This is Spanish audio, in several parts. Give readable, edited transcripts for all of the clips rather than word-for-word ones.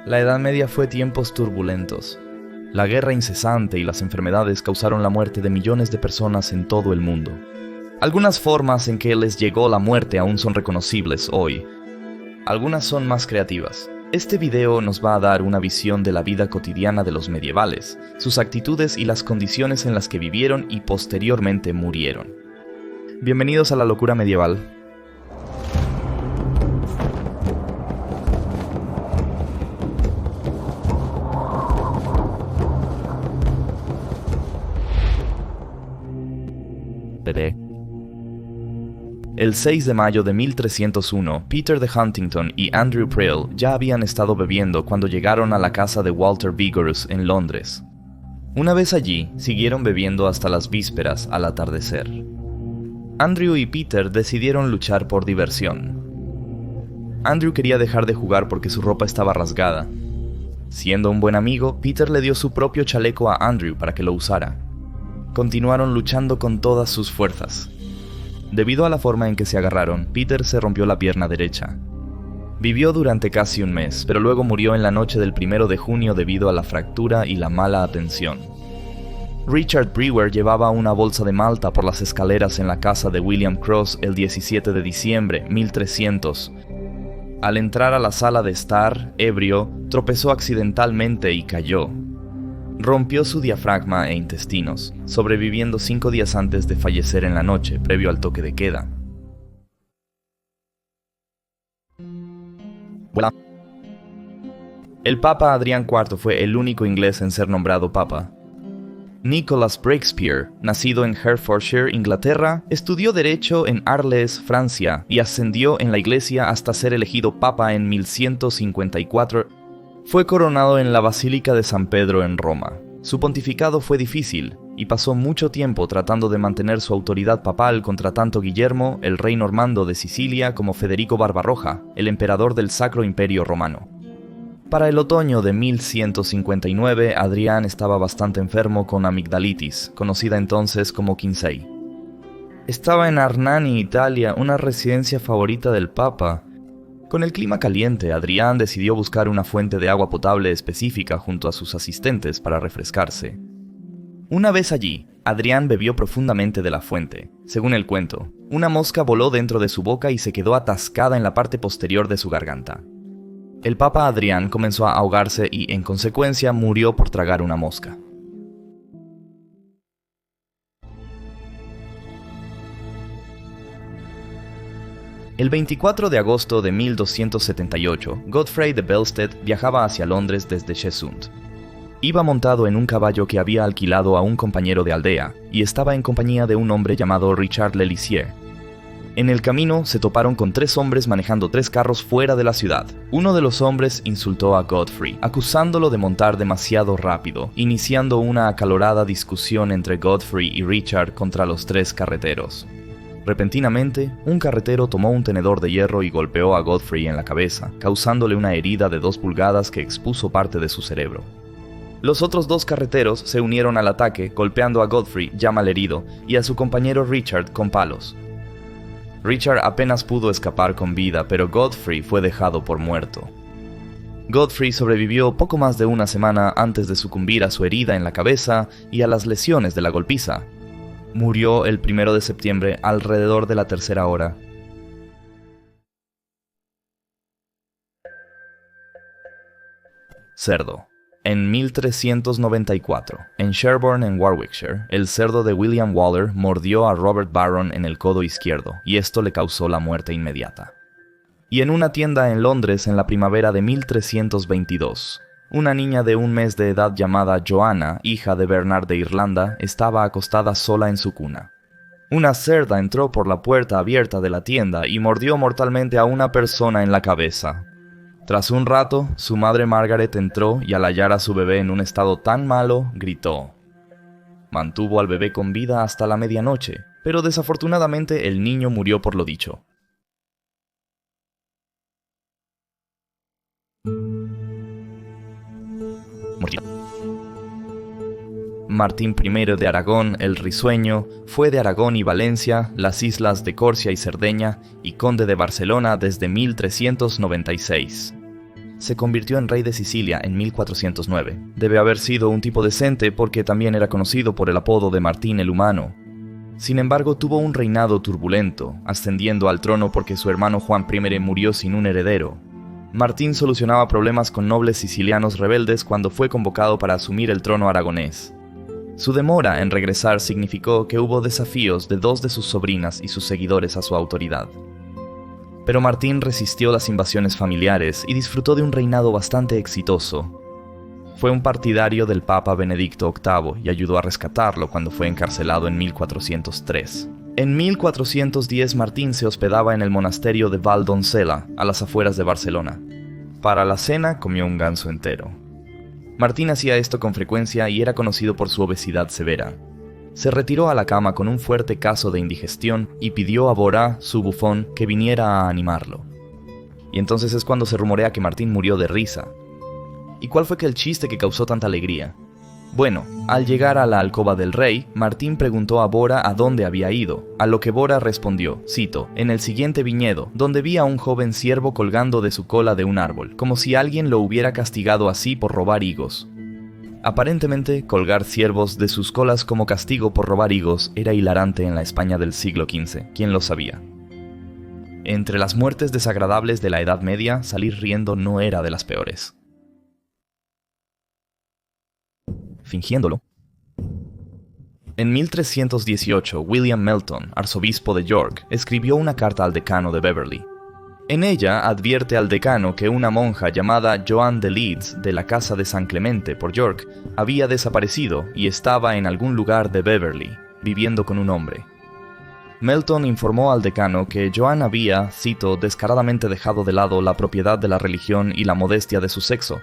La Edad Media fue tiempos turbulentos. La guerra incesante y las enfermedades causaron la muerte de millones de personas en todo el mundo. Algunas formas en que les llegó la muerte aún son reconocibles hoy. Algunas son más creativas. Este video nos va a dar una visión de la vida cotidiana de los medievales, sus actitudes y las condiciones en las que vivieron y posteriormente murieron. Bienvenidos a la locura medieval. El 6 de mayo de 1301, Peter de Huntington y Andrew Prill ya habían estado bebiendo cuando llegaron a la casa de Walter Vigorous en Londres. Una vez allí, siguieron bebiendo hasta las vísperas al atardecer. Andrew y Peter decidieron luchar por diversión. Andrew quería dejar de jugar porque su ropa estaba rasgada. Siendo un buen amigo, Peter le dio su propio chaleco a Andrew para que lo usara. Continuaron luchando con todas sus fuerzas. Debido a la forma en que se agarraron, Peter se rompió la pierna derecha. Vivió durante casi un mes, pero luego murió en la noche del 1 de junio debido a la fractura y la mala atención. Richard Brewer llevaba una bolsa de malta por las escaleras en la casa de William Cross el 17 de diciembre 1300. Al entrar a la sala de estar, ebrio, tropezó accidentalmente y cayó. Rompió su diafragma e intestinos, sobreviviendo 5 días antes de fallecer en la noche, previo al toque de queda. El Papa Adrián IV fue el único inglés en ser nombrado Papa. Nicholas Breakspear, nacido en Hertfordshire, Inglaterra, estudió Derecho en Arles, Francia, y ascendió en la Iglesia hasta ser elegido Papa en 1154. Fue coronado en la Basílica de San Pedro en Roma. Su pontificado fue difícil, y pasó mucho tiempo tratando de mantener su autoridad papal contra tanto Guillermo, el rey normando de Sicilia, como Federico Barbarroja, el emperador del Sacro Imperio Romano. Para el otoño de 1159, Adrián estaba bastante enfermo con amigdalitis, conocida entonces como Quinsey. Estaba en Arnani, Italia, una residencia favorita del Papa. Con el clima caliente, Adrián decidió buscar una fuente de agua potable específica junto a sus asistentes para refrescarse. Una vez allí, Adrián bebió profundamente de la fuente. Según el cuento, una mosca voló dentro de su boca y se quedó atascada en la parte posterior de su garganta. El Papa Adrián comenzó a ahogarse y, en consecuencia, murió por tragar una mosca. El 24 de agosto de 1278, Godfrey de Belstead viajaba hacia Londres desde Cheshunt. Iba montado en un caballo que había alquilado a un compañero de aldea, y estaba en compañía de un hombre llamado Richard Lelisier. En el camino se toparon con 3 hombres manejando 3 carros fuera de la ciudad. Uno de los hombres insultó a Godfrey, acusándolo de montar demasiado rápido, iniciando una acalorada discusión entre Godfrey y Richard contra los 3 carreteros. Repentinamente, un carretero tomó un tenedor de hierro y golpeó a Godfrey en la cabeza, causándole una herida de 2 pulgadas que expuso parte de su cerebro. Los otros 2 carreteros se unieron al ataque, golpeando a Godfrey, ya malherido, y a su compañero Richard con palos. Richard apenas pudo escapar con vida, pero Godfrey fue dejado por muerto. Godfrey sobrevivió poco más de una semana antes de sucumbir a su herida en la cabeza y a las lesiones de la golpiza. Murió el 1 de septiembre alrededor de la 3:00 hora. Cerdo. En 1394, en Sherborne en Warwickshire, el cerdo de William Waller mordió a Robert Barron en el codo izquierdo, y esto le causó la muerte inmediata. Y en una tienda en Londres en la primavera de 1322, una niña de 1 mes de edad llamada Joanna, hija de Bernard de Irlanda, estaba acostada sola en su cuna. Una cerda entró por la puerta abierta de la tienda y mordió mortalmente a una persona en la cabeza. Tras un rato, su madre Margaret entró y al hallar a su bebé en un estado tan malo, gritó. Mantuvo al bebé con vida hasta la medianoche, pero desafortunadamente el niño murió por lo dicho. Martín I de Aragón, el Risueño, fue de Aragón y Valencia, las islas de Corcia y Cerdeña, y conde de Barcelona desde 1396. se convirtió en rey de Sicilia en 1409. Debe haber sido un tipo decente porque también era conocido por el apodo de Martín el Humano. Sin embargo, tuvo un reinado turbulento, ascendiendo al trono porque su hermano Juan I murió sin un heredero. Martín solucionaba problemas con nobles sicilianos rebeldes cuando fue convocado para asumir el trono aragonés. Su demora en regresar significó que hubo desafíos de 2 de sus sobrinas y sus seguidores a su autoridad. Pero Martín resistió las invasiones familiares y disfrutó de un reinado bastante exitoso. Fue un partidario del Papa Benedicto VIII y ayudó a rescatarlo cuando fue encarcelado en 1403. En 1410 Martín se hospedaba en el monasterio de Valdoncela, a las afueras de Barcelona. Para la cena comió un ganso entero. Martín hacía esto con frecuencia y era conocido por su obesidad severa. Se retiró a la cama con un fuerte caso de indigestión y pidió a Borá, su bufón, que viniera a animarlo. Y entonces es cuando se rumorea que Martín murió de risa. ¿Y cuál fue el chiste que causó tanta alegría? Bueno, al llegar a la alcoba del rey, Martín preguntó a Borá a dónde había ido, a lo que Borá respondió, cito, en el siguiente viñedo, donde vi a un joven ciervo colgando de su cola de un árbol, como si alguien lo hubiera castigado así por robar higos. Aparentemente, colgar ciervos de sus colas como castigo por robar higos era hilarante en la España del siglo XV, ¿quién lo sabía? Entre las muertes desagradables de la Edad Media, salir riendo no era de las peores. Fingiéndolo. En 1318, William Melton, arzobispo de York, escribió una carta al decano de Beverley. En ella advierte al decano que una monja llamada Joan de Leeds de la casa de San Clemente por York había desaparecido y estaba en algún lugar de Beverley, viviendo con un hombre. Melton informó al decano que Joan había, cito, descaradamente dejado de lado la propiedad de la religión y la modestia de su sexo.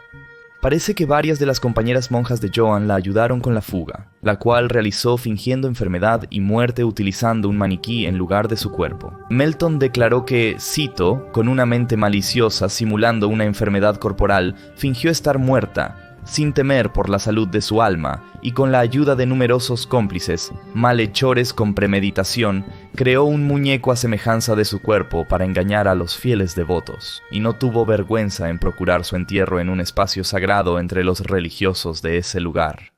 Parece que varias de las compañeras monjas de Joan la ayudaron con la fuga, la cual realizó fingiendo enfermedad y muerte utilizando un maniquí en lugar de su cuerpo. Melton declaró que, cito, con una mente maliciosa simulando una enfermedad corporal, fingió estar muerta, sin temer por la salud de su alma, y con la ayuda de numerosos cómplices, malhechores con premeditación, creó un muñeco a semejanza de su cuerpo para engañar a los fieles devotos, y no tuvo vergüenza en procurar su entierro en un espacio sagrado entre los religiosos de ese lugar.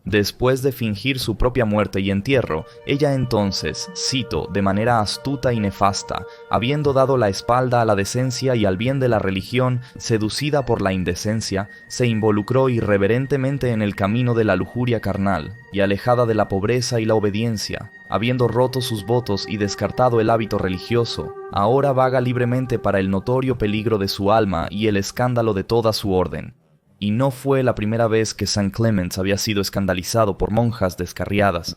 Después de fingir su propia muerte y entierro, ella entonces, cito, de manera astuta y nefasta, habiendo dado la espalda a la decencia y al bien de la religión, seducida por la indecencia, se involucró irreverentemente en el camino de la lujuria carnal, y alejada de la pobreza y la obediencia, habiendo roto sus votos y descartado el hábito religioso, ahora vaga libremente para el notorio peligro de su alma y el escándalo de toda su orden. Y no fue la primera vez que St. Clements había sido escandalizado por monjas descarriadas.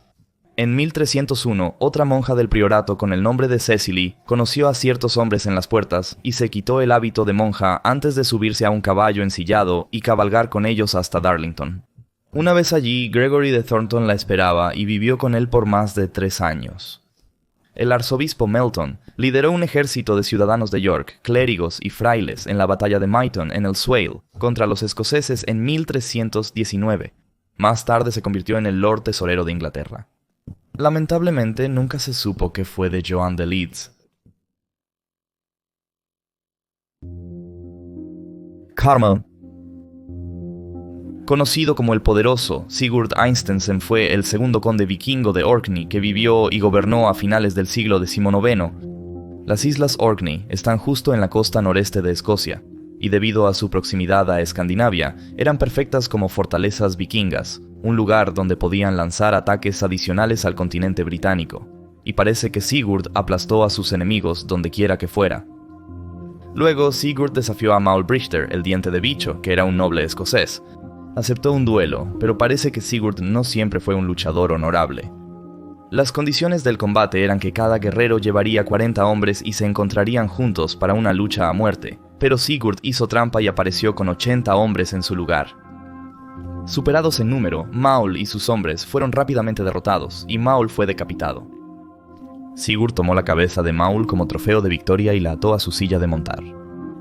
En 1301, otra monja del priorato con el nombre de Cecily conoció a ciertos hombres en las puertas y se quitó el hábito de monja antes de subirse a un caballo ensillado y cabalgar con ellos hasta Darlington. Una vez allí, Gregory de Thornton la esperaba y vivió con él por más de 3 años. El arzobispo Melton lideró un ejército de ciudadanos de York, clérigos y frailes en la batalla de Myton en el Swale contra los escoceses en 1319. Más tarde se convirtió en el Lord Tesorero de Inglaterra. Lamentablemente nunca se supo qué fue de Joan de Leeds. Karma. Conocido como el Poderoso, Sigurd Eysteinsson fue el segundo conde vikingo de Orkney que vivió y gobernó a finales del siglo XIX. Las islas Orkney están justo en la costa noreste de Escocia, y debido a su proximidad a Escandinavia, eran perfectas como fortalezas vikingas, un lugar donde podían lanzar ataques adicionales al continente británico, y parece que Sigurd aplastó a sus enemigos donde quiera que fuera. Luego Sigurd desafió a Maul Brewster, el Diente de Bicho, que era un noble escocés. Aceptó un duelo, pero parece que Sigurd no siempre fue un luchador honorable. Las condiciones del combate eran que cada guerrero llevaría 40 hombres y se encontrarían juntos para una lucha a muerte, pero Sigurd hizo trampa y apareció con 80 hombres en su lugar. Superados en número, Maul y sus hombres fueron rápidamente derrotados, y Maul fue decapitado. Sigurd tomó la cabeza de Maul como trofeo de victoria y la ató a su silla de montar.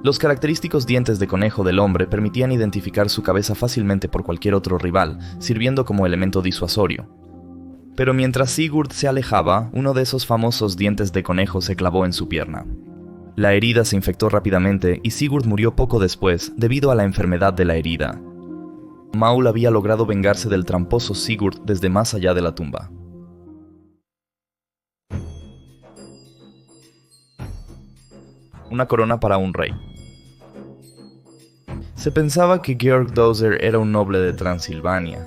Los característicos dientes de conejo del hombre permitían identificar su cabeza fácilmente por cualquier otro rival, sirviendo como elemento disuasorio. Pero mientras Sigurd se alejaba, uno de esos famosos dientes de conejo se clavó en su pierna. La herida se infectó rápidamente y Sigurd murió poco después debido a la enfermedad de la herida. Maul había logrado vengarse del tramposo Sigurd desde más allá de la tumba. Una corona para un rey. Se pensaba que Georg Döser era un noble de Transilvania.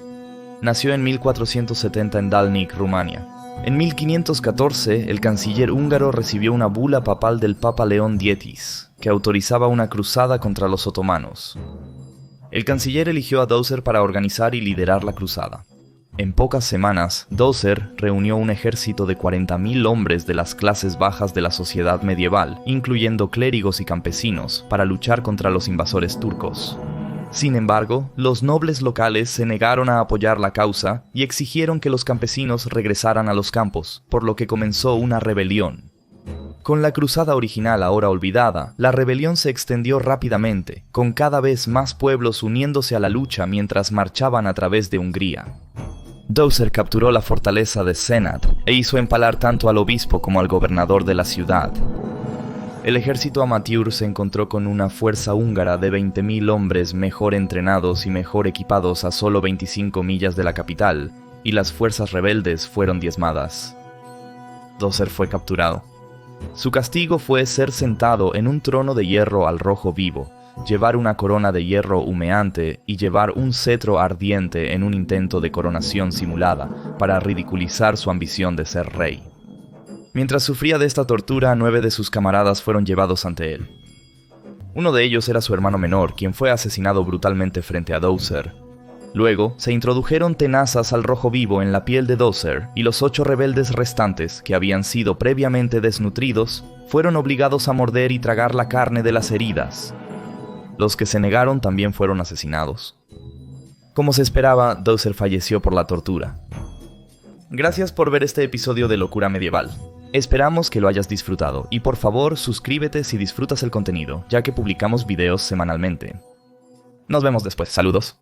Nació en 1470 en Dalnik, Rumania. En 1514, el canciller húngaro recibió una bula papal del Papa León X, que autorizaba una cruzada contra los otomanos. El canciller eligió a Döser para organizar y liderar la cruzada. En pocas semanas, Döser reunió un ejército de 40.000 hombres de las clases bajas de la sociedad medieval, incluyendo clérigos y campesinos, para luchar contra los invasores turcos. Sin embargo, los nobles locales se negaron a apoyar la causa y exigieron que los campesinos regresaran a los campos, por lo que comenzó una rebelión. Con la cruzada original ahora olvidada, la rebelión se extendió rápidamente, con cada vez más pueblos uniéndose a la lucha mientras marchaban a través de Hungría. Döser capturó la fortaleza de Senad e hizo empalar tanto al obispo como al gobernador de la ciudad. El ejército amateur se encontró con una fuerza húngara de 20.000 hombres mejor entrenados y mejor equipados a solo 25 millas de la capital, y las fuerzas rebeldes fueron diezmadas. Döser fue capturado. Su castigo fue ser sentado en un trono de hierro al rojo vivo, llevar una corona de hierro humeante y llevar un cetro ardiente en un intento de coronación simulada para ridiculizar su ambición de ser rey. Mientras sufría de esta tortura, 9 de sus camaradas fueron llevados ante él. Uno de ellos era su hermano menor, quien fue asesinado brutalmente frente a Döser. Luego, se introdujeron tenazas al rojo vivo en la piel de Döser, y los 8 rebeldes restantes, que habían sido previamente desnutridos, fueron obligados a morder y tragar la carne de las heridas. Los que se negaron también fueron asesinados. Como se esperaba, Döser falleció por la tortura. Gracias por ver este episodio de Locura Medieval. Esperamos que lo hayas disfrutado y por favor suscríbete si disfrutas el contenido, ya que publicamos videos semanalmente. Nos vemos después, saludos.